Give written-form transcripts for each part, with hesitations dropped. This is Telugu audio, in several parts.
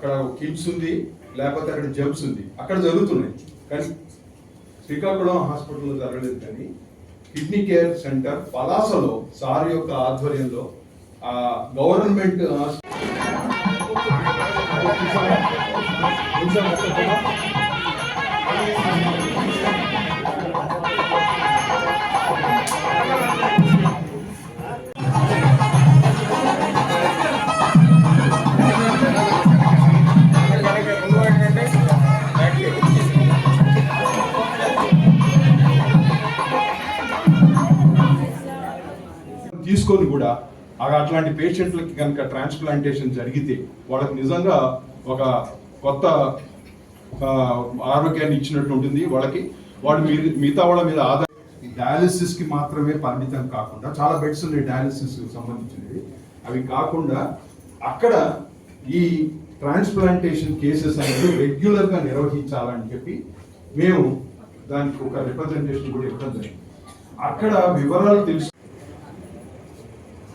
అక్కడ కిమ్స్ ఉంది, లేకపోతే అక్కడ జెమ్స్ ఉంది, అక్కడ జరుగుతున్నాయి. కానీ శ్రీకాకుళం హాస్పిటల్లో జరగలేదు. కానీ కిడ్నీ కేర్ సెంటర్ పలాసలో సార్ యొక్క ఆధ్వర్యంలో గవర్నమెంట్ తీసుకొని కూడా అట్లాంటి పేషెంట్లకి కనుక ట్రాన్స్ప్లాంటేషన్ జరిగితే వాళ్ళకి నిజంగా ఒక కొత్త ఆరోగ్యాన్ని ఇచ్చినట్టు ఉంటుంది. వాళ్ళు మిగతా వాళ్ళ మీద డయాలిసిస్కి మాత్రమే పరిమితం కాకుండా చాలా బెడ్స్ ఉన్నాయి డయాలిసిస్ సంబంధించినవి. అవి కాకుండా అక్కడ ఈ ట్రాన్స్ప్లాంటేషన్ కేసెస్ అనేది రెగ్యులర్గా నిర్వహించాలని చెప్పి మేము దానికి ఒక రిప్రజెంటేషన్ కూడా ఇవ్వడం జరిగింది. అక్కడ వివరాలు తెలుసు.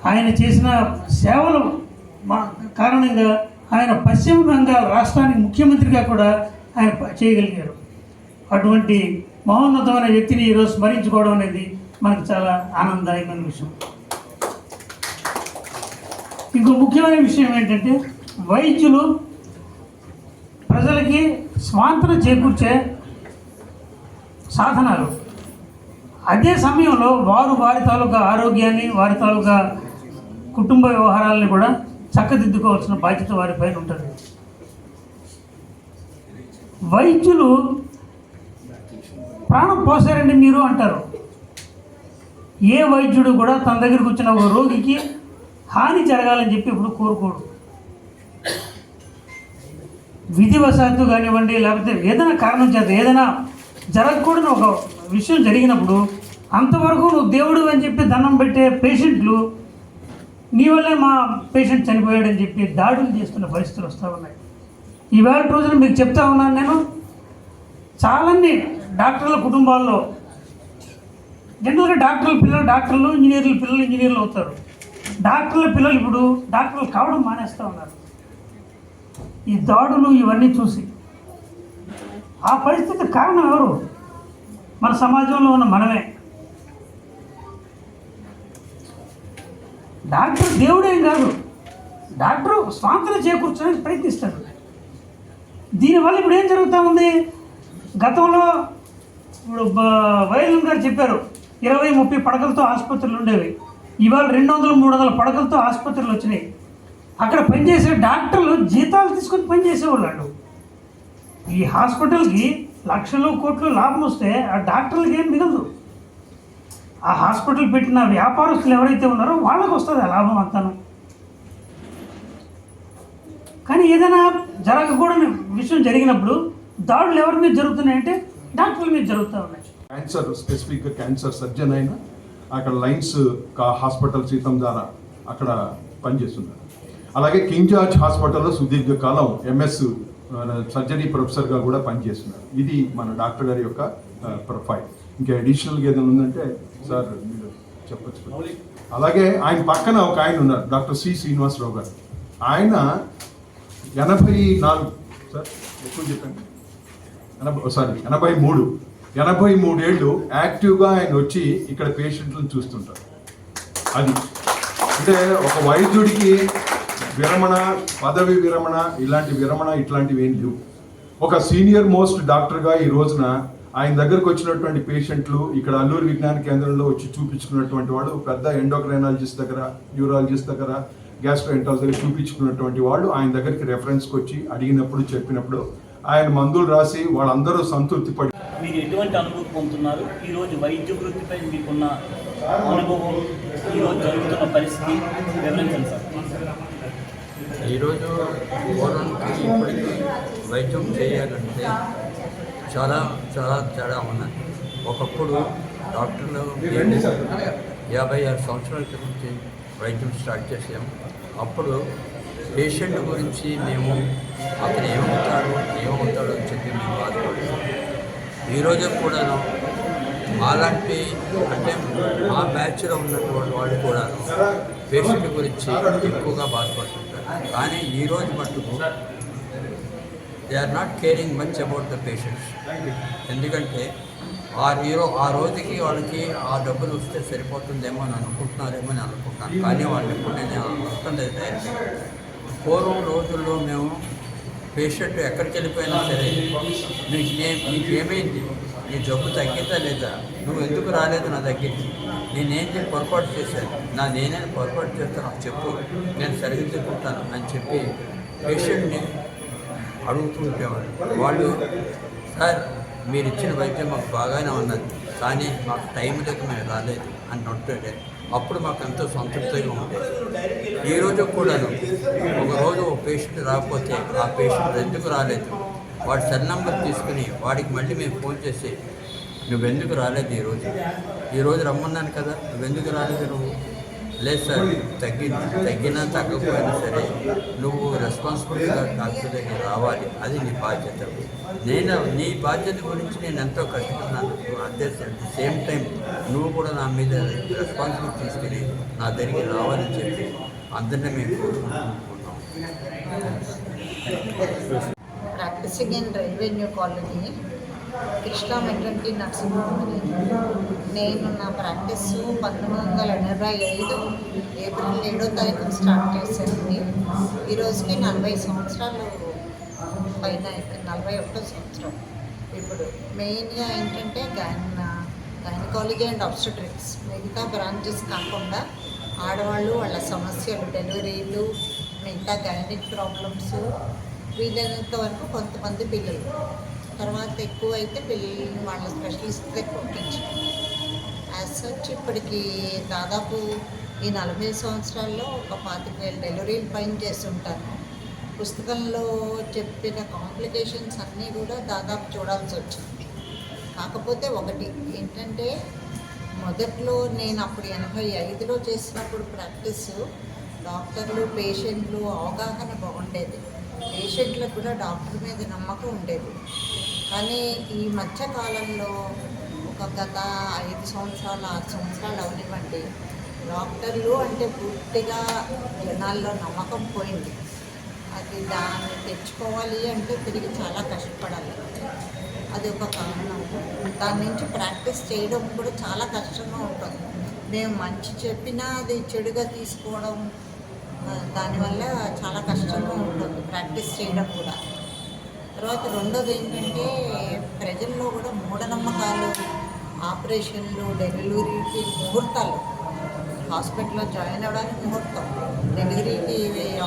ఆయన చేసిన సేవలు కారణంగా ఆయన పశ్చిమ బెంగాల్ రాష్ట్రానికి ముఖ్యమంత్రిగా కూడా ఆయన చేయగలిగారు. అటువంటి మహోన్నతమైన వ్యక్తిని ఈరోజు స్మరించుకోవడం అనేది మనకు చాలా ఆనందదాయకమైన విషయం. ఇంకో ముఖ్యమైన విషయం ఏంటంటే వైద్యులు ప్రజలకి స్వాంతన చేకూర్చే సాధనాలు. అదే సమయంలో వారి తాలూకా ఆరోగ్యాన్ని, వారి తాలూకా కుటుంబ వ్యవహారాలని కూడా చక్కదిద్దుకోవాల్సిన బాధ్యత వారిపైన ఉంటుంది. వైద్యులు ప్రాణం పోసారండి మీరు అంటారు. ఏ వైద్యుడు కూడా తన దగ్గరికి వచ్చిన ఒక రోగికి హాని జరగాలని చెప్పి ఇప్పుడు కోరుకోడు. విధివశాత్తు కానివ్వండి, లేకపోతే ఏదైనా కారణం చేత ఏదైనా జరగకూడని ఒక విషయం జరిగినప్పుడు అంతవరకు నువ్వు దేవుడు అని చెప్పి దండం పెట్టే పేషెంట్లు నీ వల్లే మా పేషెంట్ చనిపోయాడని చెప్పి దాడులు చేస్తున్న పరిస్థితులు వస్తూ ఉన్నాయి. ఈవేళ రోజున మీకు చెప్తా ఉన్నాను నేను, చాలామంది డాక్టర్ల కుటుంబాల్లో జనరల్గా డాక్టర్ల పిల్లలు డాక్టర్లు, ఇంజనీర్ల పిల్లలు ఇంజనీర్లు అవుతారు. డాక్టర్ల పిల్లలు ఇప్పుడు డాక్టర్లు కావడం మానేస్తూ ఉన్నారు. ఈ దాడులు ఇవన్నీ చూసి ఆ పరిస్థితి కారణం ఎవరు? మన సమాజంలో ఉన్న మనమే. డాక్టర్ దేవుడేం కాదు, డాక్టరు స్వాంతన చేకూర్చడానికి ప్రయత్నిస్తాడు. దీనివల్ల ఇప్పుడు ఏం జరుగుతూ ఉంది? గతంలో ఇప్పుడు వైద్యులు గారు చెప్పారు 20-30 పడకలతో ఆసుపత్రులు ఉండేవి. ఇవాళ 200-300 పడకలతో ఆసుపత్రులు వచ్చినాయి. అక్కడ పనిచేసే డాక్టర్లు జీతాలు తీసుకొని పనిచేసేవాళ్ళు. ఈ హాస్పిటల్కి లక్షలు కోట్లు లాభం వస్తే ఆ డాక్టర్లకి ఏం మిగలదు. ఆ హాస్పిటల్ పెట్టిన వ్యాపారస్తులు ఎవరైతే ఉన్నారో వాళ్ళకు వస్తుంది ఆ లాభం అంతాను. కానీ ఏదైనా జరగకూడని విషయం జరిగినప్పుడు దాడులు ఎవరి మీద జరుగుతున్నాయంటే డాక్టర్ల మీద జరుగుతూ ఉన్నాయి. క్యాన్సర్, స్పెసిఫిక్గా క్యాన్సర్ సర్జన్ అయినా అక్కడ లైన్స్ హాస్పిటల్ సీతం ద్వారా అక్కడ పనిచేస్తున్నారు. అలాగే కింగ్ జార్జ్ హాస్పిటల్లో సుదీర్ఘకాలం ఎంఎస్ సర్జరీ ప్రొఫెసర్గా కూడా పనిచేస్తున్నారు. ఇది మన డాక్టర్ గారి యొక్క ప్రొఫైల్. ఇంకా అడిషనల్గా ఏదైనా ఉందంటే సార్ మీరు చెప్పచ్చు. అలాగే ఆయన పక్కన ఒక ఆయన ఉన్నారు, డాక్టర్ సి శ్రీనివాసరావు గారు. ఆయన 84 సార్ ఎక్కువ చెప్పండి 83 ఏళ్ళు యాక్టివ్గా ఆయన వచ్చి ఇక్కడ పేషెంట్లను చూస్తుంటారు. అది అంటే ఒక వైద్యుడికి విరమణ, పదవి విరమణ, ఇట్లాంటివి ఏం లేవు. ఒక సీనియర్ మోస్ట్ డాక్టర్గా ఈ రోజున ఆయన దగ్గరకు వచ్చినటువంటి పేషెంట్లు ఇక్కడ అల్లూరు విజ్ఞాన కేంద్రంలో వచ్చి చూపించుకున్నటువంటి వాడు, పెద్ద ఎండోక్రైనాలజిస్ట్ దగ్గర, న్యూరాలజిస్ట్ దగ్గర, గ్యాస్ట్రోఎంట్రాలజిస్ట్ దగ్గర చూపించుకున్నటువంటి వాళ్ళు ఆయన దగ్గరికి రెఫరెన్స్కి వచ్చి అడిగినప్పుడు, చెప్పినప్పుడు ఆయన మందులు రాసి వాళ్ళందరూ సంతృప్తి పడి. మీరు ఎటువంటి అనుభూతి పొందుతున్నారు? ఈరోజు వైద్య వృత్తిపై మీకున్న అనుభవం, ఈరోజు జరుగుతున్న పరిస్థితి వివరించండి సార్. ఈరోజు పూర్వానికి ఇప్పటికీ వైద్యం చేయాలంటే చాలా చాలా తేడా ఉన్నాయి. ఒకప్పుడు డాక్టర్లు 56 సంవత్సరాల క్రితం వైద్యం స్టార్ట్ చేసాము. అప్పుడు పేషెంట్ గురించి మేము అతను ఏమవుతాడు అని చెప్పి మేము బాధపడుతున్నాం. ఈరోజు కూడా మాలాంటి అంటే మా బ్యాచ్లో ఉన్నటువంటి వాళ్ళు కూడా పేషెంట్ గురించి ఎక్కువగా బాధపడుతుంటారు. కానీ ఈరోజు మట్టుకు they are not caring much about the patients. ఎందుకంటే ఆ రోజుకి వాళ్ళకి ఆ డబ్బులు వస్తే సరిపోతుందేమో అని అనుకుంటున్నారేమో అని అనుకుంటున్నాను. కానీ వాళ్ళు ఎప్పుడు నేను అనుకుంటుంది పూర్వం రోజుల్లో మేము పేషెంట్ ఎక్కడికి వెళ్ళిపోయినా సరే నీకేమైంది, నీ జబ్బు తగ్గిందా లేదా, నువ్వు ఎందుకు రాలేదు నా దగ్గరికి, నేనేం పొరపాటు చేశాను, నేనే పొరపాటు చేస్తాను నాకు చెప్పు, నేను సరిదిద్దుకుంటాను అని చెప్పి పేషెంట్ని అడుగుతూ ఉండేవాళ్ళు. వాళ్ళు సార్ మీరు ఇచ్చిన వైద్యం మాకు బాగానే ఉన్నది కానీ మాకు టైం లేక మేము రాలేదు అని అంటుంటే అప్పుడు మాకు ఎంతో సంతృప్తిగా ఉండేది. ఈరోజు కూడాను ఒకరోజు ఒక పేషెంట్ రాకపోతే ఆ పేషెంట్ ఎందుకు రాలేదు వాడి సెల్ నెంబర్ తీసుకుని వాడికి మళ్ళీ మేము ఫోన్ చేసి నువ్వెందుకు రాలేదు ఈరోజు రమ్మన్నాను కదా నువ్వెందుకు రాలేదు, నువ్వు లేదు సార్ తగ్గినా తగ్గకపోయినా సరే నువ్వు రెస్పాన్సిబిలిటీగా డాక్టర్ దగ్గర రావాలి, అది నీ బాధ్యత. నీ బాధ్యత గురించి నేను ఎంతో కష్టపడినాను. అట్ ద సేమ్ టైం నువ్వు కూడా నా మీద రెస్పాన్సిబిలిటీ తీసుకుని నా దగ్గరికి రావాలని చెప్పి అందరినీ మేము కోరుకుంటున్నాం. Practicing in revenue colony, Krishna maternity nursing home. నేను నా ప్రాక్టీస్ 1985 ఏప్రిల్ 7వ తారీఖున స్టార్ట్ చేశానండి. ఈరోజుకి 40 సంవత్సరాలు పైన, 41వ సంవత్సరం. ఇప్పుడు మెయిన్గా ఏంటంటే గైనకాలజీ అండ్ ఆబ్స్టెట్రిక్స్, మిగతా బ్రాంచెస్ కాకుండా ఆడవాళ్ళు వాళ్ళ సమస్యలు, డెలివరీలు, మిగతా గైనిక్ ప్రాబ్లమ్స్, వీలైనంత వరకు కొంతమంది పిల్లలు, తర్వాత ఎక్కువ అయితే పిల్లల్ని వాళ్ళ స్పెషలిస్ట్ దగ్గర పంపించాం. యాజ్ సచ్ ఇప్పటికి దాదాపు ఈ 40 సంవత్సరాల్లో ఒక 25,000 డెలివరీలు పైన చేస్తుంటాను. పుస్తకంలో చెప్పిన కాంప్లికేషన్స్ అన్నీ కూడా దాదాపు చూడాల్సి వచ్చింది. కాకపోతే ఒకటి ఏంటంటే మొదట్లో నేను అప్పుడు 85లో చేసినప్పుడు ప్రాక్టీస్ డాక్టర్లు పేషెంట్లు అవగాహన బాగుండేది, పేషెంట్లకు కూడా డాక్టర్ మీద నమ్మకం ఉండేది. కానీ ఈ మధ్యకాలంలో ఒక గత 5 సంవత్సరాలు 6 సంవత్సరాలు అవనివ్వండి, డాక్టర్లు అంటే పూర్తిగా జనాల్లో నమ్మకం పోయింది. అది దాన్ని తెచ్చుకోవాలి అంటే తిరిగి చాలా కష్టపడాలి, అది ఒక కారణం. దాని నుంచి ప్రాక్టీస్ చేయడం కూడా చాలా కష్టంగా ఉంటుంది. మేము మంచి చెప్పినా అది చెడుగా తీసుకోవడం, దానివల్ల చాలా కష్టంగా ఉంటుంది ప్రాక్టీస్ చేయడం కూడా. తర్వాత రెండోది ఏంటంటే ప్రజల్లో కూడా మూఢనమ్మకాలు, ఆపరేషన్లు, డెలివరీకి ముహూర్తాలు, హాస్పిటల్లో జాయిన్ అవ్వడానికి ముహూర్తం, డెలివరీకి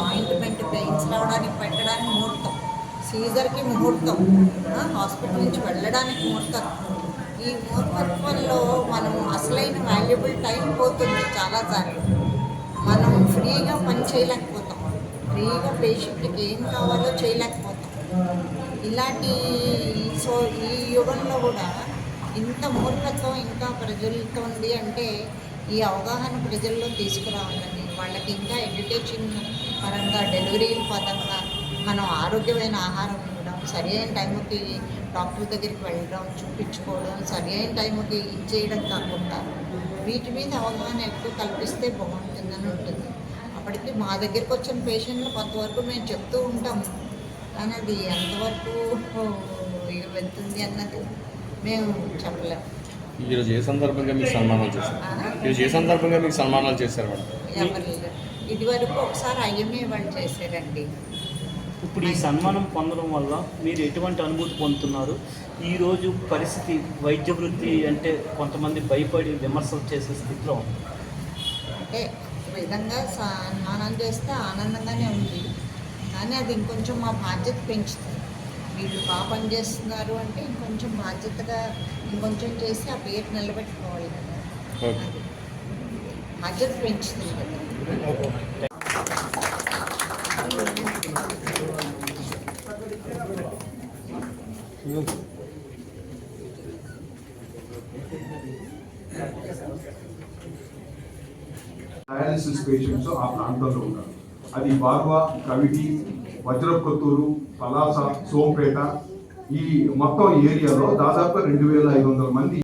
ఆయింట్మెంట్ పెయిన్స్ రావడానికి పెట్టడానికి ముహూర్తం, సీజర్కి ముహూర్తం, హాస్పిటల్ నుంచి వెళ్ళడానికి ముహూర్తం. ఈ ముహూర్తంలో మనం అసలైన వాల్యుబుల్ టైం పోతుంది చాలాసార్లు. మనం ఫ్రీగా పని చేయలేకపోతాం, ఫ్రీగా పేషెంట్కి ఏం కావాలో చేయలేకపోతాం. ఇలాంటి ఈ యుగంలో కూడా ఇంత మూర్ఖత్వం ఇంకా ప్రజలతో ఉంది అంటే ఈ అవగాహన ప్రజల్లో తీసుకురావాలని, వాళ్ళకి ఇంకా ఎడ్యుకేషన్ పరంగా, డెలివరీల పరంగా మనం ఆరోగ్యమైన ఆహారం ఇవ్వడం, సరి అయిన టైంకి డాక్టర్ దగ్గరికి వెళ్ళడం, చూపించుకోవడం, సరి అయిన టైంకి ఇచ్చేయడం కాకుండా వీటి మీద అవగాహన ఎక్కువ కల్పిస్తే బాగుంటుందని ఉంటుంది. అప్పటికి మా దగ్గరికి వచ్చిన పేషెంట్లు కొంతవరకు మేము చెప్తూ ఉంటాము, కానీ అది ఎంతవరకు వెళ్తుంది అన్నది మేము చెప్పలేము. ఈరోజు ఏ సందర్భంగా మీకు సన్మానాలు చేశారు? ఎవరు ఇదివరకు ఒకసారి IMA వాళ్ళు చేశారండి. ఇప్పుడు ఈ సన్మానం పొందడం వల్ల మీరు ఎటువంటి అనుభూతి పొందుతున్నారు? ఈరోజు పరిస్థితి వైద్య వృత్తి అంటే కొంతమంది భయపడి విమర్శలు చేసే స్థితిలో ఉంది. అంటే ఒక విధంగా సన్మానం చేస్తే ఆనందంగానే ఉంది, కానీ అది ఇంకొంచెం మా బాధ్యత పెంచుతుంది. వీళ్ళు బాగా పనిచేస్తున్నారు అంటే ఇంకొంచెం బాధ్యతగా ఇంకొంచెం చేసి ఆ పేరు నిలబెట్టుకోవాలి కదా, బాధ్యత పెంచుతుంది కదా. డయాలిసిస్ పేషెంట్స్ ఆ ప్రాంతంలో ఉన్నారు. అది బార్వా, కవిటి, వజ్రకొత్తూరు, పలాస, సోంపేట, ఈ మొత్తం ఏరియాలో దాదాపు 2,500 మంది